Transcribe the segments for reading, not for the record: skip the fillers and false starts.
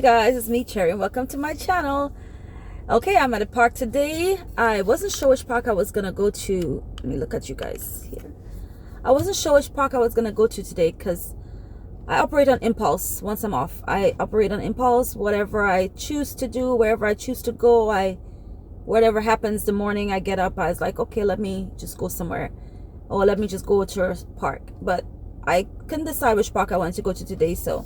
guys, it's me, Cherry, and welcome to my channel. Okay, I'm at a park today. I wasn't sure which park I was gonna go to. Let me look at you guys here. I wasn't sure which park I was gonna go to today because I operate on impulse. Once I'm off, I operate on impulse. Whatever I choose to do, wherever I choose to go, whatever happens the morning I get up, I was like, okay, let me just go somewhere, or let me just go to a park. But I couldn't decide which park I wanted to go to today, so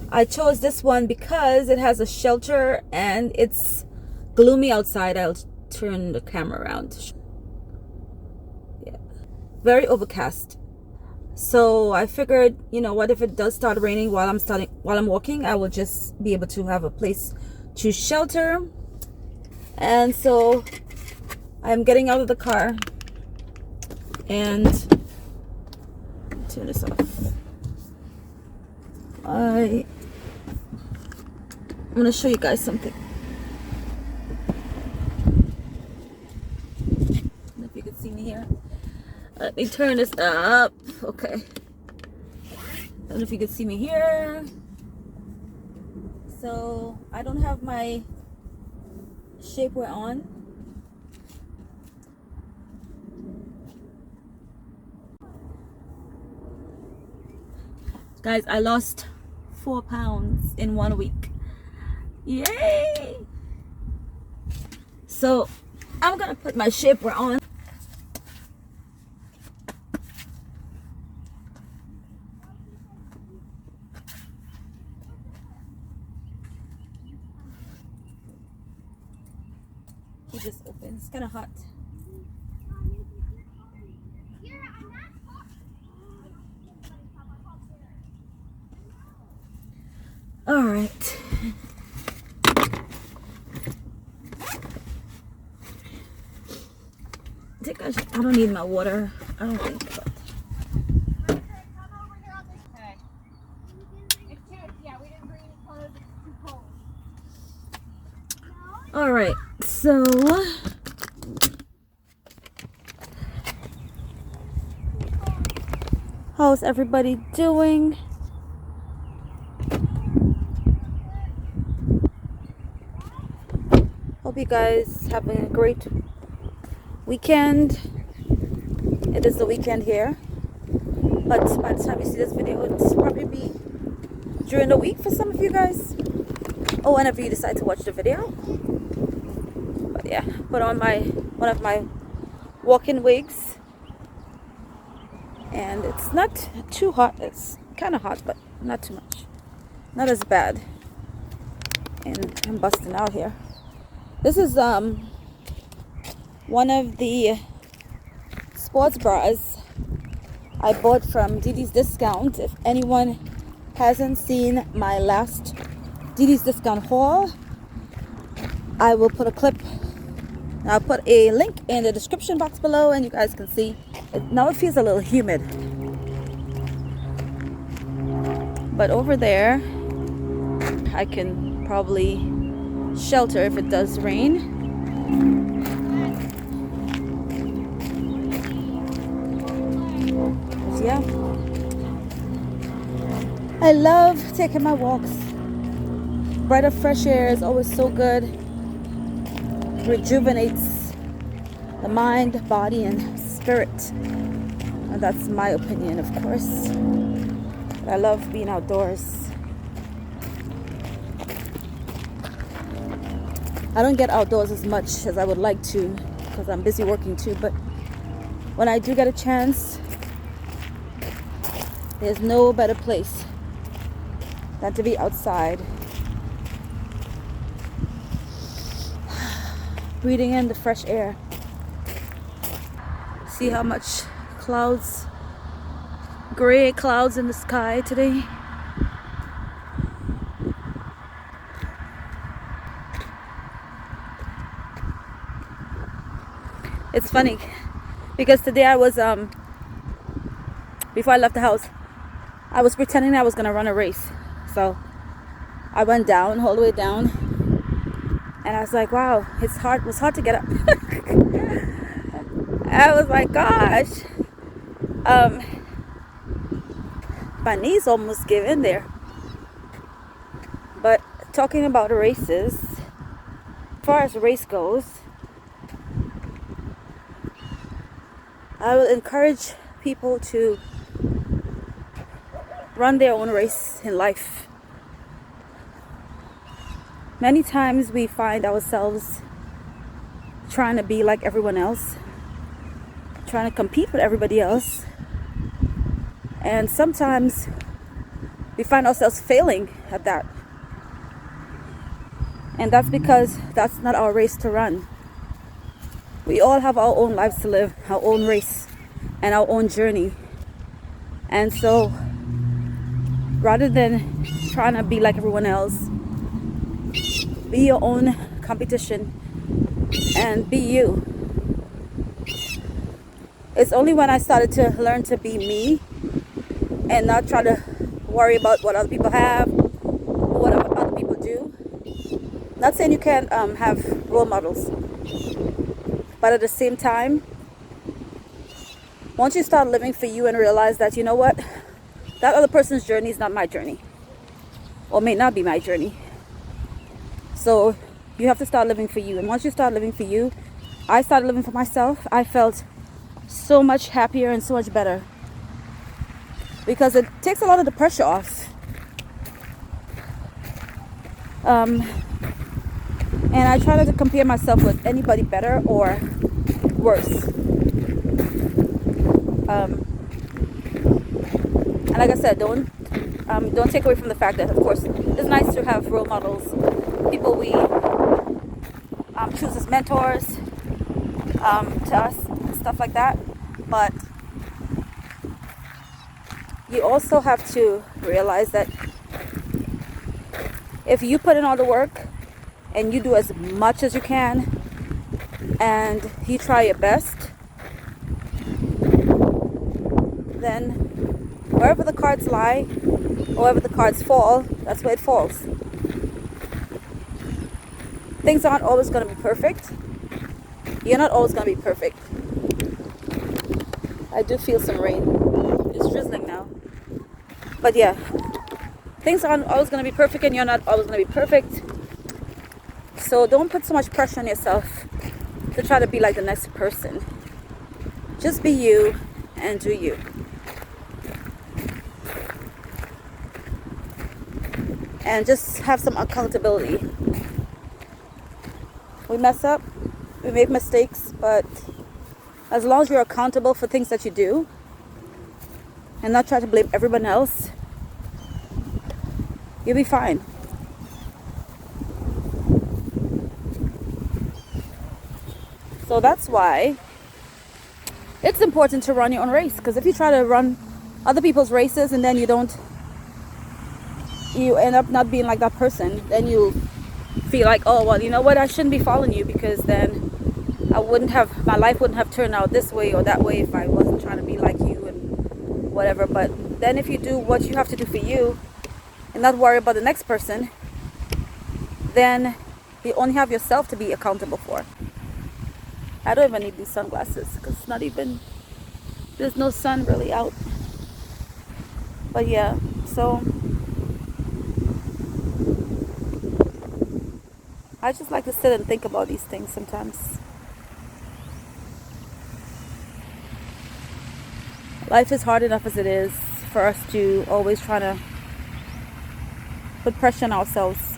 I chose this one because it has a shelter and it's gloomy outside. I'll turn the camera around. Yeah, very overcast. So I figured, you know what, if it does start raining while I'm walking, I will just be able to have a place to shelter. And so I'm getting out of the car and turn this off. I'm gonna show you guys something. I don't know if you can see me here. Let me turn this up. Okay. I don't know if you can see me here. So I don't have my shapewear on. Guys, I lost 4 pounds in 1 week. Yay! So I'm gonna put my shapewear on. It just opens. It's kind of hot. All right. I don't need my water. I don't think. But. All right. So how's everybody doing? Hope you guys having a great weekend. It is the weekend here, but by the time you see this video, it's probably be during the week for some of you guys, or whenever you decide to watch the video. But yeah, put on one of my walking wigs, and it's not too hot. It's kind of hot, but not too much, not as bad. And I'm busting out here. This is one of the sports bras I bought from Didi's Discount. If anyone hasn't seen my last Didi's Discount haul, I will put a clip. I'll put a link in the description box below, and you guys can see it. Now it feels a little humid, but over there I can probably shelter if it does rain. Yeah, I love taking my walks. Breath of fresh air is always so good. Rejuvenates the mind, body, and spirit. And that's my opinion, of course. But I love being outdoors. I don't get outdoors as much as I would like to because I'm busy working too, but when I do get a chance, there's no better place than to be outside, breathing in the fresh air. See how much clouds, gray clouds in the sky today. It's funny because today I was before I left the house, I was pretending I was gonna run a race. So I went down, all the way down, and I was like, wow, it was hard to get up. I was like, gosh, my knees almost gave in there. But talking about races, as far as race goes, I will encourage people to run their own race in life. Many times we find ourselves trying to be like everyone else, trying to compete with everybody else, and sometimes we find ourselves failing at that. And that's because that's not our race to run. We all have our own lives to live, our own race, and our own journey. And so, rather than trying to be like everyone else, be your own competition and be you. It's only when I started to learn to be me and not try to worry about what other people have or what other people do. Not saying you can't have role models, but at the same time, once you start living for you and realize that, you know what, that other person's journey is not my journey, or may not be my journey. So you have to start living for you. And once you start living for you, I started living for myself. I felt so much happier and so much better, because it takes a lot of the pressure off. And I try not to compare myself with anybody better or worse. And like I said, don't take away from the fact that, of course, it's nice to have role models, people we choose as mentors to us, stuff like that. But you also have to realize that if you put in all the work and you do as much as you can and you try your best, then wherever the cards lie, or wherever the cards fall, that's where it falls. Things aren't always going to be perfect. You're not always going to be perfect. I do feel some rain. It's drizzling now. But yeah, things aren't always going to be perfect, and you're not always going to be perfect. So don't put so much pressure on yourself to try to be like the next person. Just be you and do you. And just have some accountability. We mess up, we make mistakes, but as long as you're accountable for things that you do and not try to blame everyone else, you'll be fine. So that's why it's important to run your own race, because if you try to run other people's races and then you end up not being like that person, then you feel like, oh, well, you know what, I shouldn't be following you, because then my life wouldn't have turned out this way or that way if I wasn't trying to be like you and whatever. But then if you do what you have to do for you and not worry about the next person, then you only have yourself to be accountable for. I don't even need these sunglasses because there's no sun really out. But yeah, so I just like to sit and think about these things sometimes. Life is hard enough as it is for us to always try to put pressure on ourselves.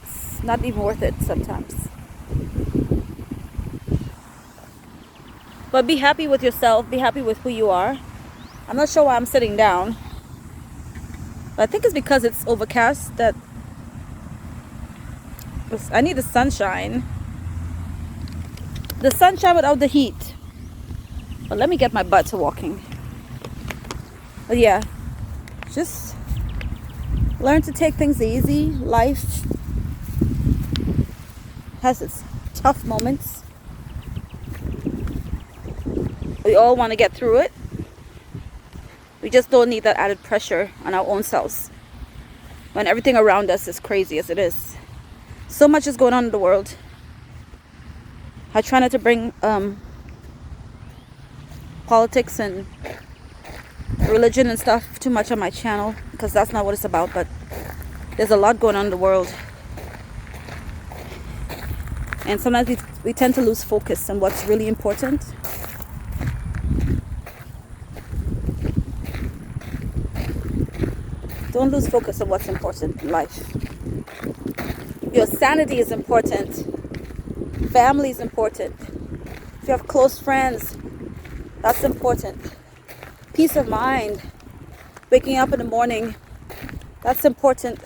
It's not even worth it sometimes. But be happy with yourself. Be happy with who you are. I'm not sure why I'm sitting down. But I think it's because it's overcast that I need the sunshine. The sunshine without the heat. But let me get my butt to walking. But yeah, just learn to take things easy. Life has its tough moments. We all want to get through it. We just don't need that added pressure on our own selves when everything around us is crazy as it is. So much is going on in the world. I try not to bring politics and religion and stuff too much on my channel, because that's not what it's about. But There's a lot going on in the world. And sometimes we tend to lose focus on what's really important. Don't lose focus on what's important in life. Your sanity is important. Family is important. If you have close friends, that's important. Peace of mind. Waking up in the morning, that's important.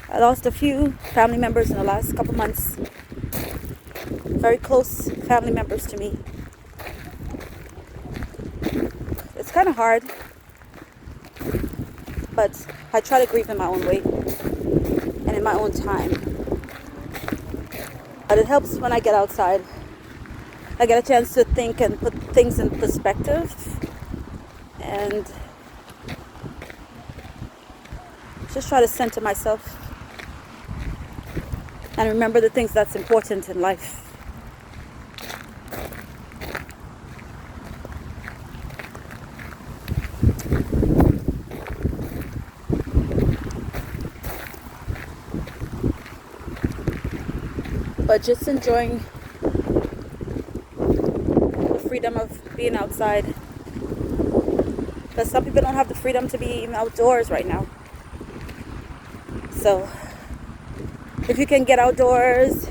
I lost a few family members in the last couple months. Very close family members to me. It's kind of hard, but I try to grieve in my own way and in my own time. But it helps when I get outside. I get a chance to think and put things in perspective and just try to center myself and remember the things that's important in life. But just enjoying the freedom of being outside. Because some people don't have the freedom to be even outdoors right now. So if you can get outdoors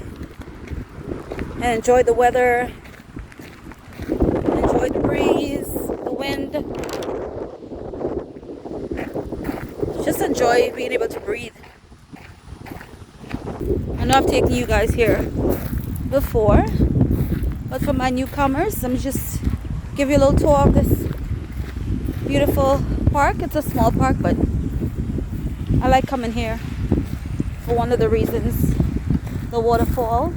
and enjoy the weather, enjoy the breeze, the wind, just enjoy being able to breathe. I know I've taken you guys here before, but for my newcomers, let me just give you a little tour of this beautiful park. It's a small park, but I like coming here for one of the reasons, the waterfall.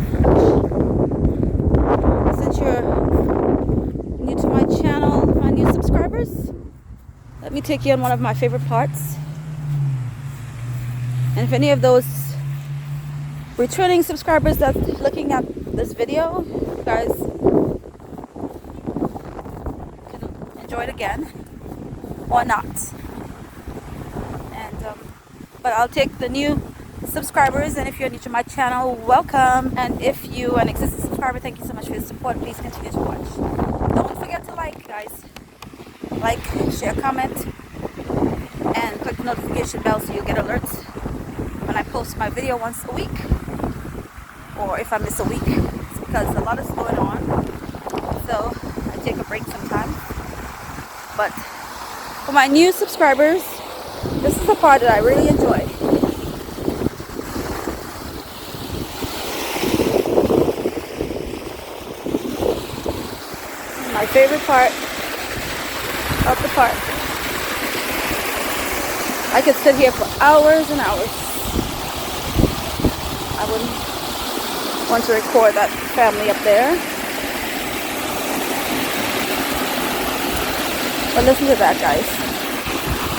Since you're new to my channel, my new subscribers, let me take you on one of my favorite parts. And if any of those returning subscribers that's looking at this video, you guys can enjoy it again or not. And but I'll take the new subscribers, and if you're new to my channel, welcome. And if you are an existing subscriber, thank you so much for your support. Please continue to watch. Don't forget to like, guys. Like, share, comment, and click the notification bell so you'll get alerts when I post my video once a week. Or if I miss a week, it's because a lot is going on, so I take a break sometimes. But for my new subscribers, this is the part that I really enjoy. My favorite part of the park. I could sit here for hours and hours. I wouldn't want to record that family up there. But listen to that, guys.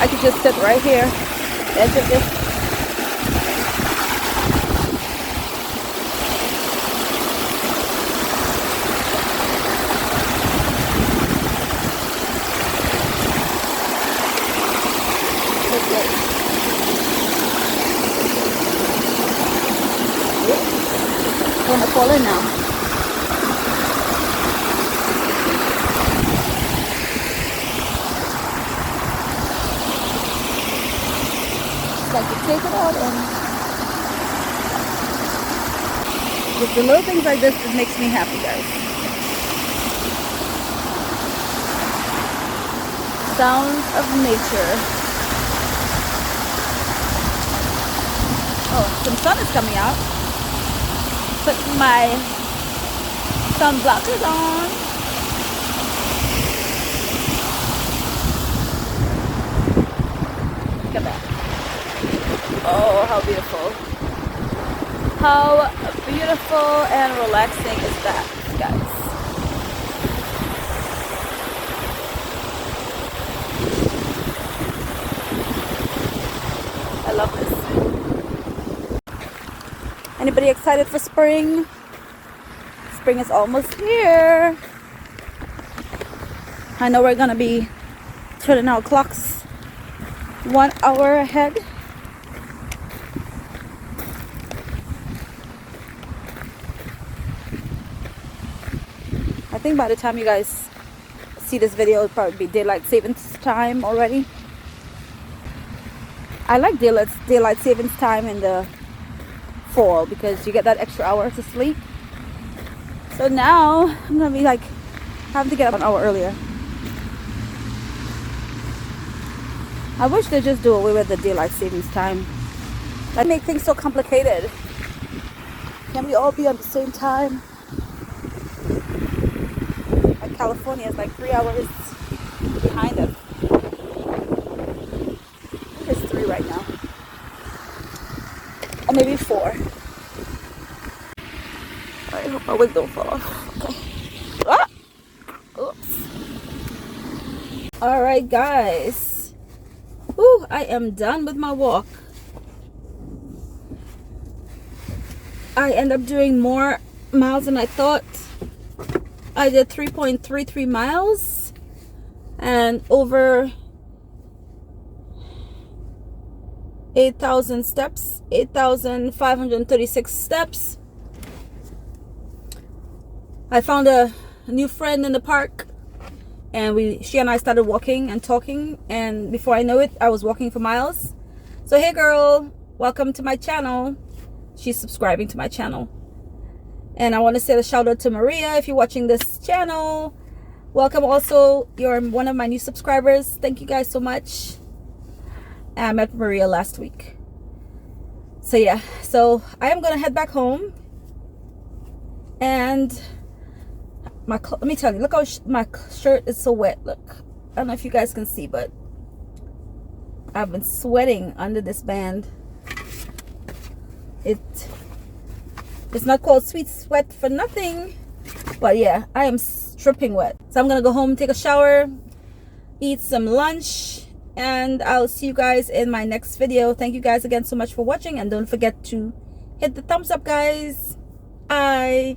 I could just sit right here, edge of this. I'm gonna fall in now. It's like you take it out and just the little things like this that makes me happy, guys. Sounds of nature. Oh, some sun is coming out. Put my sunblockers on. Look at that. Oh, how beautiful. How beautiful and relaxing is that, guys? I love this. Anybody excited for spring? Spring is almost here. I know we're gonna be turning our clocks 1 hour ahead. I think by the time you guys see this video, it'll probably be daylight savings time already. I like daylight savings time in the fall because you get that extra hour to sleep. So now I'm gonna be like having to get up an hour earlier. I wish they just do away with the daylight savings time. That make things so complicated. Can we all be on the same time? Like California is like 3 hours behind us. I think it's 3 right now. Or maybe 4. I hope my wig don't fall off. Okay. Ah! Oops. Alright guys. Whew, I am done with my walk. I end up doing more miles than I thought. I did 3.33 miles and over 8,000 steps, 8,536 steps. I found a new friend in the park, and she and I started walking and talking, and before I know it, I was walking for miles. So hey girl, welcome to my channel. She's subscribing to my channel. And I want to say a shout out to Maria if you're watching this channel. Welcome also, you're one of my new subscribers. Thank you guys so much. I met Maria last week. So yeah, so I am gonna head back home. And let me tell you, look how my shirt is so wet. Look, I don't know if you guys can see, but I've been sweating under this band. It's not called sweet sweat for nothing, but yeah, I am dripping wet. So I'm gonna go home, take a shower, eat some lunch, and I'll see you guys in my next video. Thank you guys again so much for watching, and don't forget to hit the thumbs up, guys. Bye.